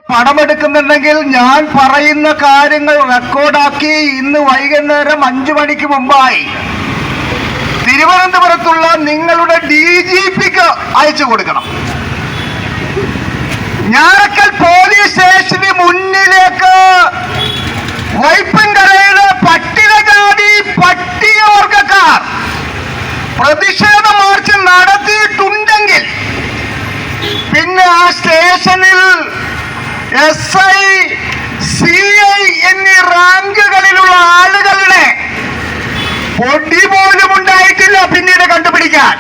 പണമെടുക്കുന്നുണ്ടെങ്കിൽ ഞാൻ പറയുന്ന കാര്യങ്ങൾ റെക്കോർഡാക്കി ഇന്ന് വൈകുന്നേരം 5 മണിക്ക് മുമ്പായി തിരുവനന്തപുരത്തുള്ള നിങ്ങളുടെ DGPക്ക് അയച്ചു കൊടുക്കണം. ഞാറക്കൽ പോലീസ് സ്റ്റേഷന് മുന്നിലേക്ക് വൈപ്പിൻകരയിലെ പട്ടികജാതി പട്ടികവർഗക്കാർ പ്രതിഷേധ മാർച്ച് നടത്തിയിട്ടുണ്ടെങ്കിൽ പിന്നെ ആ സ്റ്റേഷനിൽ SI, CI എന്നീ റാങ്കുകളിലുള്ള ആളുകളുടെ പൊടി പോലും ഉണ്ടായിട്ടില്ല പിന്നീട് കണ്ടുപിടിക്കാൻ.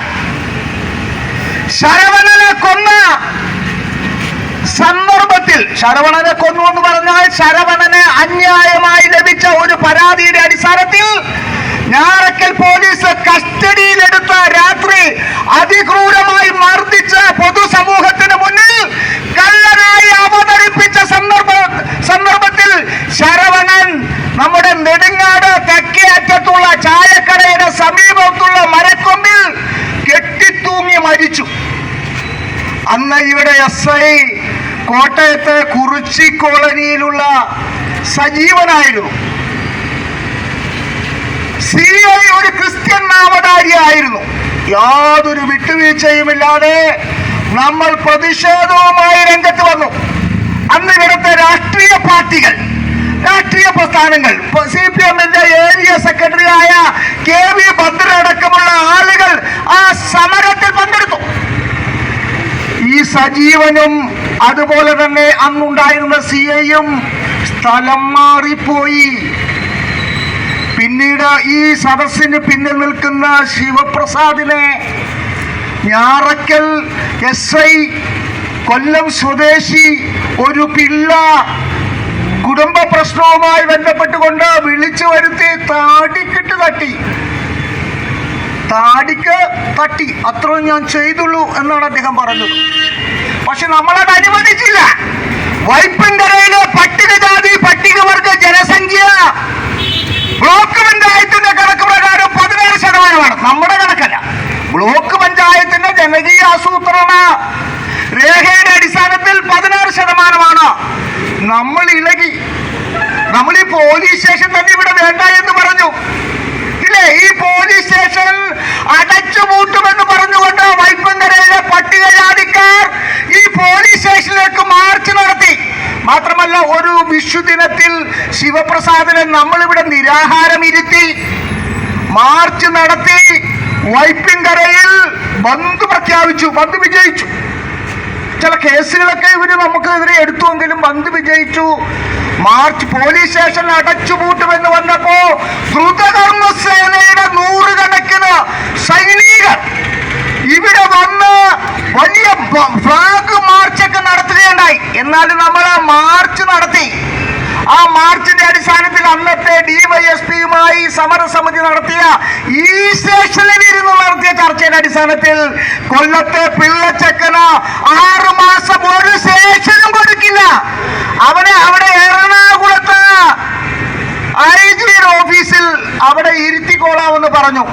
ശരവണനെ കൊന്ന സന്ദർഭത്തിൽ, ശരവണനെ കൊന്നു എന്ന് പറഞ്ഞാൽ ശരവണന് അന്യായമായി ലഭിച്ച ഒരു പരാതിയുടെ അടിസ്ഥാനത്തിൽ ഞാറക്കൽ പോലീസ് കസ്റ്റഡിയിലെടുത്ത രാത്രി അതിക്രൂരമായി മർദ്ദിച്ച പൊതുസമൂഹത്തിന് മുന്നിൽ കള്ളനായി അവതരിപ്പിച്ച സന്ദർഭത്തിൽ ശരവണൻ നമ്മുടെ നെടുങ്ങാട് തെക്കേ അറ്റത്തുള്ള ചായക്കടയുടെ സമീപത്തുള്ള മരക്കൊമ്പിൽ കെട്ടിത്തൂങ്ങി മരിച്ചു. അന്ന് ഇവിടെ SI കോട്ടയത്തെ കുറിച്ചി കോളനിയിലുള്ള സജീവനായിരുന്നു. CI ഒരു ക്രിസ്ത്യൻ നാമധാരിയായിരുന്നു. യാതൊരു വിട്ടുവീഴ്ചയുമില്ലാതെ നമ്മൾ പ്രതിഷേധവുമായി രംഗത്ത് വന്നു. അന്ന് ഇവിടുത്തെ രാഷ്ട്രീയ പാർട്ടികൾ, രാഷ്ട്രീയ പ്രസ്ഥാനങ്ങൾ, CPMന്റെ ഏരിയ സെക്രട്ടറിയായ KV ഭദ്ര അടക്കമുള്ള ആളുകൾ ആ സമരത്തിൽ പങ്കെടുത്തു. ഈ സജീവനും അതുപോലെ തന്നെ അന്നുണ്ടായിരുന്ന CIയും സ്ഥലം മാറിപ്പോയി. പിന്നീട് ഈ സദസ്സിന് പിന്നിൽ നിൽക്കുന്ന ശിവപ്രസാദിനെ ഞാറക്കൽ SI കൊല്ലം സ്വദേശി ഒരു പിള്ള കുടുംബ പ്രശ്നവുമായി ബന്ധപ്പെട്ടുകൊണ്ട് വിളിച്ചു വരുത്തി താടിക്കിട്ട് തട്ടി അത്രയും ഞാൻ ചെയ്തുള്ളൂ എന്നാണ് അദ്ദേഹം പറഞ്ഞത്. പക്ഷെ നമ്മളത് അനുവദിച്ചില്ല. വൈപ്പിൻകരയിലെ പട്ടികജാതി പട്ടികവർഗ ജനസംഖ്യ ബ്ലോക്ക് പഞ്ചായത്തിന്റെ കണക്ക് പ്രകാരം 16%. നമ്മുടെ കണക്കല്ല, ബ്ലോക്ക് പഞ്ചായത്തിന്റെ ജനകീയ ആസൂത്രണ രേഖയുടെ അടിസ്ഥാനത്തിൽ 16%. നമ്മൾ ഇളകി. നമ്മൾ ഈ പോലീസ് സ്റ്റേഷൻ തന്നെ ഇവിടെ വേണ്ട എന്ന് പറഞ്ഞു ഇല്ലേ? ഈ പോലീസ് സ്റ്റേഷൻ അടച്ചുപൂട്ടുമെന്ന് പറഞ്ഞുകൊണ്ട് വൈപ്പിൻകരയിലെ പട്ടികജാതിക്കാർ ഈ പോലീസ് സ്റ്റേഷനിലേക്ക് മാർച്ച് നടത്തി. മാത്രമല്ല, ഒരു വിഷുദിനത്തിൽ ശിവപ്രസാദിനെ നമ്മളിവിടെ നിരാഹാരം ഇരുത്തി മാർച്ച് നടത്തി. വൈപ്പിൻകരയിൽ ബന്ദ് പ്രഖ്യാപിച്ചു. ബന്ദ് വിജയിച്ചു. ചില കേസുകളൊക്കെ ഇവര് നമുക്കെതിരെ എടുത്തുവെങ്കിലും ബന്ദ് വിജയിച്ചു. മാർച്ച് പോലീസ് സ്റ്റേഷൻ അടച്ചുപൂട്ടുമെന്ന് വന്നപ്പോ ദ്രുതകർമ്മ സേനയുടെ 100 കണക്കിന് സൈനികർ ഇവിടെ വന്ന് വലിയ ഫ്ലാഗ് മാർച്ചൊക്കെ നടത്തുകയുണ്ടായി. എന്നാലും നമ്മൾ ആ മാർച്ച് നടത്തി. ആ മാർച്ചിന്റെ അടിസ്ഥാനത്തിൽ അന്നത്തെ DYSPയുമായി സമരസമിതി നടത്തിയ ഈ സ്റ്റേഷനിൽ ഇരുന്ന് നടത്തിയ ചർച്ചയുടെ അടിസ്ഥാനത്തിൽ കൊല്ലത്തെ പിള്ളച്ചക്കന് 6 മാസം ഒരു സ്റ്റേഷനും കൊടുക്കില്ല. അവിടെ എറണാകുളത്ത് IG ഓഫീസിൽ അവിടെ ഇരുത്തിക്കോളാമെന്ന് പറഞ്ഞു.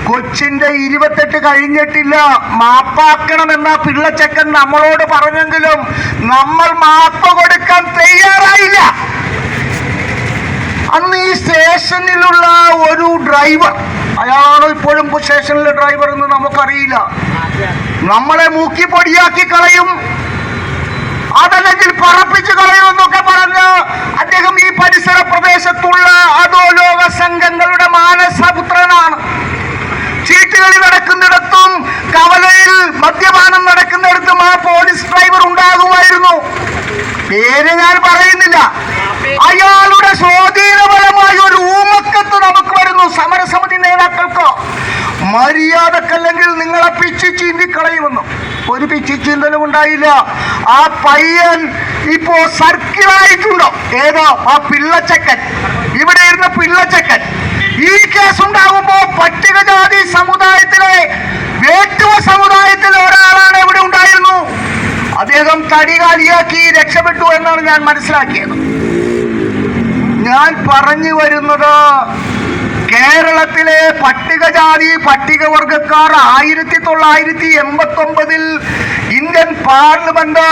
കൊച്ചിന്റെ 28 കഴിഞ്ഞിട്ടില്ല, മാപ്പാക്കണമെന്ന പിള്ളച്ചക്കൻ നമ്മളോട് പറഞ്ഞെങ്കിലും നമ്മൾ മാപ്പ് കൊടുക്കാൻ തയ്യാറായില്ല. അന്ന് ഈ സ്റ്റേഷനിലുള്ള ഒരു ഡ്രൈവർ, അയാളാണോ ഇപ്പോഴും സ്റ്റേഷനിലെ ഡ്രൈവർ എന്ന് നമുക്കറിയില്ല, നമ്മളെ മൂക്കി പൊടിയാക്കി കളയും, അതല്ലെങ്കിൽ പറപ്പിച്ച് കളയുമെന്നൊക്കെ പറഞ്ഞ് അദ്ദേഹം ഈ പരിസര പ്രദേശത്തുള്ള അധോലോക സംഘങ്ങളുടെ മാനസപുത്രനാണ്. ചീട്ടുകളി നടക്കുന്നിടത്തും കവലയിൽ മദ്യപാനം നടക്കുന്നിടത്തും ആ പോലീസ് ഡ്രൈവർ ഉണ്ടാകുമായിരുന്നു. പേര് ഞാൻ പറയുന്നില്ല. അയാളുടെ സ്വാധീനപരമായ ഒരു ഊമക്കത്ത് നമുക്ക് വരുന്നു. സമരസമിതി നേതാക്കൾക്ക് മര്യാദക്കല്ലെങ്കിൽ നിങ്ങളെ പിച്ചി ചീന്തി കളയുമെന്നു. ഒരു പിച്ചി ചീന്തലും ഉണ്ടായില്ല. ആ പയ്യൻ ഇപ്പോ സർക്കിളായിട്ടുണ്ടോ? ഏതോ ആ പിള്ളച്ചക്കൻ, ഇവിടെ ഇരുന്ന പിള്ളച്ചക്കൻ. ഈ കേസ് ഉണ്ടാകുമ്പോ പട്ടികജാതി സമുദായത്തിലെ വേട്ടുവ സമുദായത്തിലെ ഒരാളാണ് ഇവിടെ ഉണ്ടായിരുന്നു. അദ്ദേഹം തടികാലിയാക്കി രക്ഷപ്പെട്ടു എന്നാണ് ഞാൻ മനസ്സിലാക്കിയത്. ഞാൻ പറഞ്ഞു വരുന്നത്, കേരളത്തിലെ പട്ടികജാതി പട്ടികവർഗക്കാർ 1989 ഇന്ത്യൻ പാർലമെന്റ്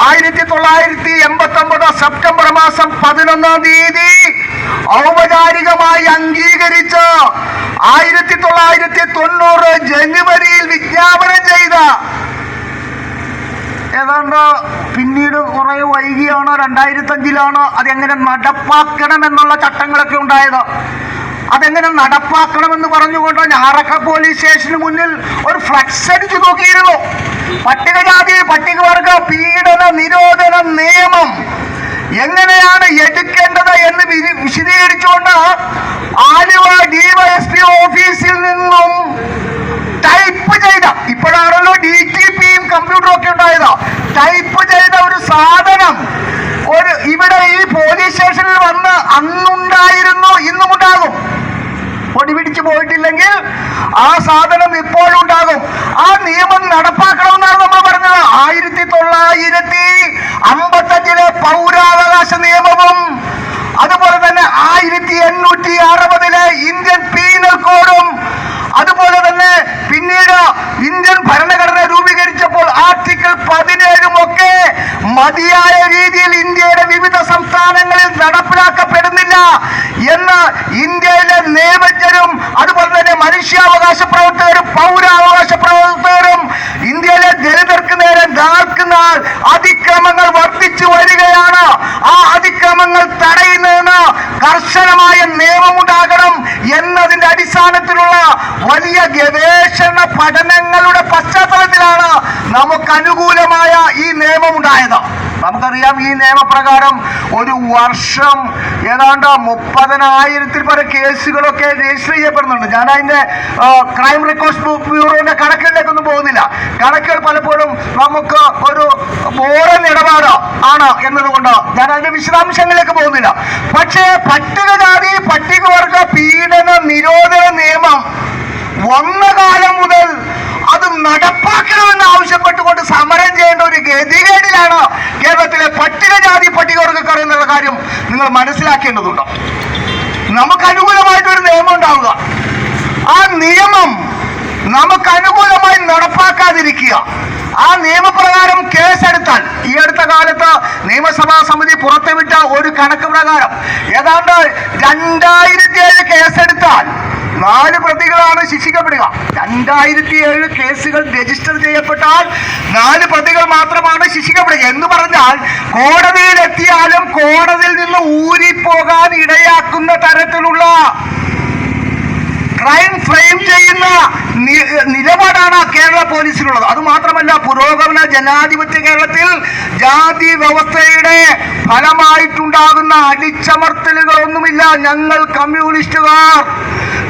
1989 സെപ്റ്റംബർ മാസം 11-ാം തീയതി ഔപചാരികമായി അംഗീകരിച്ച് 1990 ജനുവരിയിൽ വിജ്ഞാപനം ചെയ്ത ഏതാണ്ട് പിന്നീട് കുറെ വൈകിയാണ് 2005 അതെങ്ങനെ നടപ്പാക്കണമെന്നുള്ള ചട്ടങ്ങളൊക്കെ ഉണ്ടായത്. അതെങ്ങനെ നടപ്പാക്കണമെന്ന് പറഞ്ഞുകൊണ്ട് ഞാറക്ക പോലീസ് സ്റ്റേഷന് മുന്നിൽ ഒരു ഫ്ലക്സ് അടിച്ചു നോക്കിയിരുന്നു. പട്ടികജാതി പട്ടികവർഗ പീഡന നിരോധന നിയമം എങ്ങനെയാണ് എടുക്കേണ്ടത് എന്ന് വിശദീകരിച്ചുകൊണ്ട് ആലുവ ഡിവൈഎസ്പി ഓഫീസിൽ നിന്നും ടൈപ്പ് ചെയ്ത, ഇപ്പോഴാണല്ലോ DTPയും കമ്പ്യൂട്ടറും ഒക്കെ ഉണ്ടായത്, ടൈപ്പ് ചെയ്ത ഒരു സാധനം ഇവിടെ ഈ പോലീസ് സ്റ്റേഷനിൽ വന്ന് അന്നുണ്ടായിരുന്നു, ഇന്നും ഉണ്ടാകും. പൊടി പിടിച്ചു പോയിട്ടില്ലെങ്കിൽ ആ സാധനം ഇപ്പോഴും ഉണ്ടാകും. ആ നിയമം നടപ്പാക്കണമെന്നാണ് നമ്മൾ പറഞ്ഞത്. 1955 പൗരാവകാശ നിയമവും അതുപോലെ തന്നെ 1860 ഇന്ത്യൻ പീനൽ കോഡും അതുപോലെ തന്നെ പിന്നീട് ഇന്ത്യൻ ഭരണഘടന രൂപീകരിച്ചപ്പോൾ ആർട്ടിക്കിൾ 17 ഒക്കെ മതിയായ രീതിയിൽ ഇന്ത്യയുടെ വിവിധ സംസ്ഥാനങ്ങളിൽ നടപ്പിലാക്കപ്പെടുന്നില്ല എന്ന് ഇന്ത്യയിലെ നിയമജ്ഞരും അതുപോലെ തന്നെ മനുഷ്യാവകാശ പ്രവർത്തകരും പൗരാവകാശ പ്രവർത്തകരും ഇന്ത്യയിലെ ദലിതർക്ക് നേരെ നാൾക്ക് നാൾ അതിക്രമങ്ങൾ വർദ്ധിച്ചു വരികയാണ്. ആ അതിക്രമങ്ങൾ തടയുന്നതിന് കർശനമായ നിയമമുണ്ടാകണം എന്നതിന്റെ അടിസ്ഥാനത്തിലുള്ള വലിയ ഗവേഷണ പഠനങ്ങളുടെ പശ്ചാത്തലത്തിലാണ് നമുക്ക് അനുകൂലമായ ഈ നിയമമുണ്ടായത്. നമുക്കറിയാം, ഈ നിയമപ്രകാരം ഒരു വർഷം ഏതാണ്ട് 30,000-ൽ പരം കേസുകളൊക്കെ രജിസ്റ്റർ ചെയ്യപ്പെടുന്നുണ്ട്. ഞാൻ അതിന്റെ ക്രൈം റെക്കോർഡ്സ് ബ്യൂറോന്റെ കണക്കുകളിലേക്കൊന്നും പോകുന്നില്ല. കണക്കുകൾ പലപ്പോഴും നമുക്ക് ഒരു ബോറൻ ഇടപാട് ആണ് എന്നതുകൊണ്ട് ഞാൻ അതിന്റെ വിശദാംശങ്ങളിലേക്ക് പോകുന്നില്ല. പക്ഷേ പട്ടികജാതി പട്ടികവർഗ പീഡന നിരോധന നിയമം വന്ന കാലം മുതൽ അത് നടപ്പാക്കണമെന്ന് ആവശ്യപ്പെട്ടുകൊണ്ട് സമരം ചെയ്യേണ്ട ഒരു ഗതികേടിലാണ് കേരളത്തിലെ പട്ടികജാതി പട്ടികവർഗക്കാർ എന്നുള്ള കാര്യം നിങ്ങൾ മനസ്സിലാക്കേണ്ടതുണ്ട്. നമുക്ക് അനുകൂലമായിട്ടൊരു നിയമം ഉണ്ടാവുക, ആ നിയമം നമുക്ക് അനുകൂലമായി നടപ്പാക്കാതിരിക്കുക, ആ നിയമപ്രകാരം കേസെടുത്താൽ, ഈ അടുത്ത കാലത്ത് നിയമസഭാ സമിതി പുറത്തുവിട്ട ഒരു കണക്ക് പ്രകാരം ഏതാണ്ട് 2007 കേസെടുത്താൽ 4 പ്രതികളാണ് ശിക്ഷിക്കപ്പെടുക. 2007 കേസുകൾ രജിസ്റ്റർ ചെയ്യപ്പെട്ടാൽ 4 പ്രതികൾ മാത്രമാണ് ശിക്ഷിക്കപ്പെടുക. എന്ന് പറഞ്ഞാൽ കോടതിയിലെത്തിയാലും കോടതിയിൽ നിന്ന് ഊരിപ്പോകാൻ ഇടയാക്കുന്ന തരത്തിലുള്ള ക്രൈം ഫ്രെയിം ചെയ്യുന്ന നിലപാടാണ് കേരള പോലീസിനുള്ളത്. അതുമാത്രമല്ല, പുരോഗമന ജനാധിപത്യ കേരളത്തിൽ ജാതി വ്യവസ്ഥയുടെ ഫലമായിട്ടുണ്ടാകുന്ന അടിച്ചമർത്തലുകളൊന്നുമില്ല. ഞങ്ങൾ കമ്മ്യൂണിസ്റ്റുകാർ,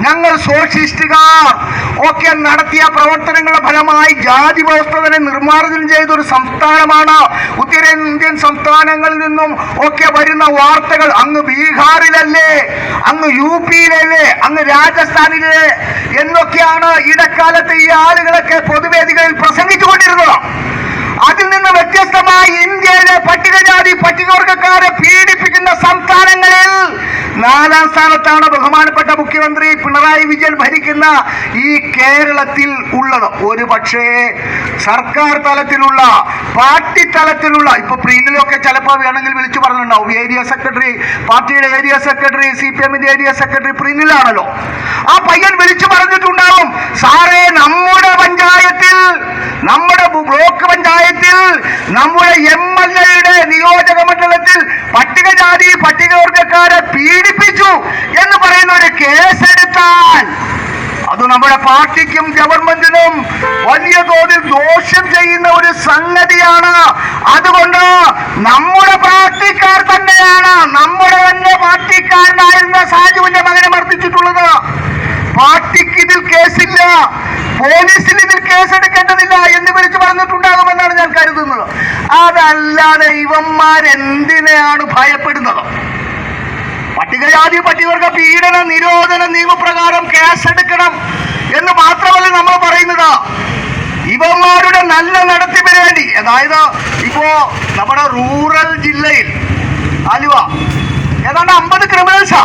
ഞങ്ങൾ സോഷ്യലിസ്റ്റുകാർ ഒക്കെ നടത്തിയ പ്രവർത്തനങ്ങളുടെ ഫലമായി ജാതി വ്യവസ്ഥ തന്നെ നിർമ്മാർജ്ജനം ചെയ്തൊരു സംസ്ഥാനമാണ്. ഉത്തരേന്ത്യൻ സംസ്ഥാനങ്ങളിൽ നിന്നും ഒക്കെ വരുന്ന വാർത്തകൾ അങ്ങ് ബീഹാറിലല്ലേ, അങ്ങ് UP-യിലല്ലേ, അങ്ങ് രാജസ്ഥാനിലെ എന്നൊക്കെയാണ് ഇടക്കാലത്ത് ഈ ആളുകളൊക്കെ പൊതുവേദികളിൽ പ്രസംഗിച്ചുകൊണ്ടിരുന്നത്. അതിൽ നിന്ന് വ്യത്യസ്തമായി ഇന്ത്യയിലെ പട്ടികജാതി പട്ടികവർഗക്കാരെ പീഡിപ്പിക്കുന്ന സംസ്ഥാനങ്ങളിൽ 4-ാം സ്ഥാനത്താണ് ബഹുമാനപ്പെട്ട മുഖ്യമന്ത്രി പിണറായി വിജയൻ ഭരിക്കുന്ന ഈ കേരളത്തിൽ ഉള്ളത്. ഒരു പക്ഷേ സർക്കാർ തലത്തിലുള്ള പാർട്ടി തലത്തിലുള്ള ഇപ്പൊ പ്രീനിലൊക്കെ ചിലപ്പോൾ വേണമെങ്കിൽ വിളിച്ചു പറഞ്ഞിട്ടുണ്ടാവും. ഏരിയ സെക്രട്ടറി, പാർട്ടിയുടെ ഏരിയ സെക്രട്ടറി, CPM-ന്റെ ഏരിയ സെക്രട്ടറി പ്രീനിലാണല്ലോ. ആ പയ്യൻ വിളിച്ചു പറഞ്ഞിട്ടുണ്ടാവും, സാറേ നമ്മുടെ പഞ്ചായത്തിൽ, നമ്മുടെ ബ്ലോക്ക് പഞ്ചായത്തിൽ, നമ്മുടെ MLA-യുടെ നിയോജക മണ്ഡലത്തിൽ പട്ടികജാതി പട്ടികവർഗക്കാരെ പീഡിപ്പിച്ചു എന്ന് പറയുന്ന ഒരു കേസെടുത്താൽ അത് നമ്മുടെ പാർട്ടിക്കും ഗവൺമെന്റിനും വലിയ തോതിൽ ദോഷം ചെയ്യുന്ന ഒരു സംഗതിയാണ്. അതുകൊണ്ട് നമ്മുടെ പാർട്ടിക്കാർ തന്നെയാണ്, നമ്മുടെ തന്നെ പാർട്ടിക്കാരനായിരുന്ന സാജുവിന്റെ മകനെ മർദ്ദിച്ചിട്ടുള്ളത്. പാർട്ടിക്ക് ഇതിൽ കേസില്ല, പോലീസിന് ഇതിൽ കേസെടുക്കേണ്ടതില്ല എന്ന് വിളിച്ചു പറഞ്ഞിട്ടുണ്ടാകുമെന്നാണ് ഞാൻ കരുതുന്നത്. അതല്ലാതെ ഇവന്മാരെന്തിനെയാണ് ഭയപ്പെടുന്നത്? പട്ടികജാതി പട്ടികവർഗ പീഡന നിരോധന നിയമപ്രകാരം കേസെടുക്കണം എന്ന് മാത്രമല്ല നമ്മൾ പറയുന്നത്. ഇവന്മാരുടെ നല്ല നടത്തിപ്പിന് വേണ്ടി, അതായത് ഇപ്പോ നമ്മുടെ റൂറൽ ജില്ലയിൽ ആലുവ ഏതാണ്ട് 50 ക്രിമിനൽസാ